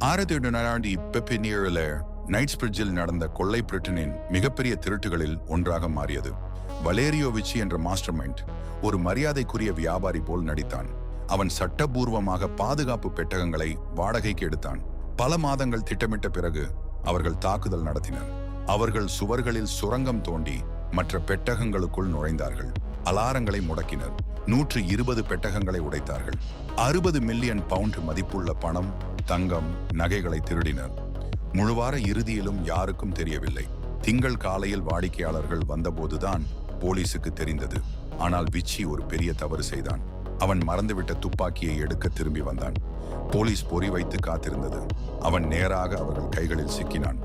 1917 நைட்ஸ்பிரிட்ஜில் நடந்த கொள்ளை பிரிட்டனின் மிகப்பெரிய திருட்டுகளில் ஒன்றாக மாறியது. வலேரியோ விச்சி என்ற மாஸ்டர் மைண்ட் ஒரு மரியாதைக்குரிய வியாபாரி போல் நடித்தான். அவன் சட்டபூர்வமாக பாதுகாப்பு பெட்டகங்களை வாடகைக்கு எடுத்தான். பல மாதங்கள் திட்டமிட்ட பிறகு அவர்கள் தாக்குதல் நடத்தினர். அவர்கள் சுவர்களில் சுரங்கம் தோண்டி மற்ற பெட்டகங்களுக்குள் நுழைந்தார்கள். அலாரங்களை முடக்கினர். 120 பெட்டகங்களை உடைத்தார்கள். 60 மில்லியன் பவுண்ட் மதிப்புள்ள பணம், தங்கம், நகைகளை திருடினர். முழுவார இறுதியிலும் யாருக்கும் தெரியவில்லை. திங்கள் காலையில் வாடிக்கையாளர்கள் வந்தபோதுதான் போலீசுக்கு தெரிந்தது. ஆனால் விச்சி ஒரு பெரிய தவறு செய்தான். அவன் மறந்துவிட்ட துப்பாக்கியை எடுக்க திரும்பி வந்தான். போலீஸ் பொறி வைத்து காத்திருந்தது. அவன் நேராக அவர்கள் கைகளில் சிக்கினான்.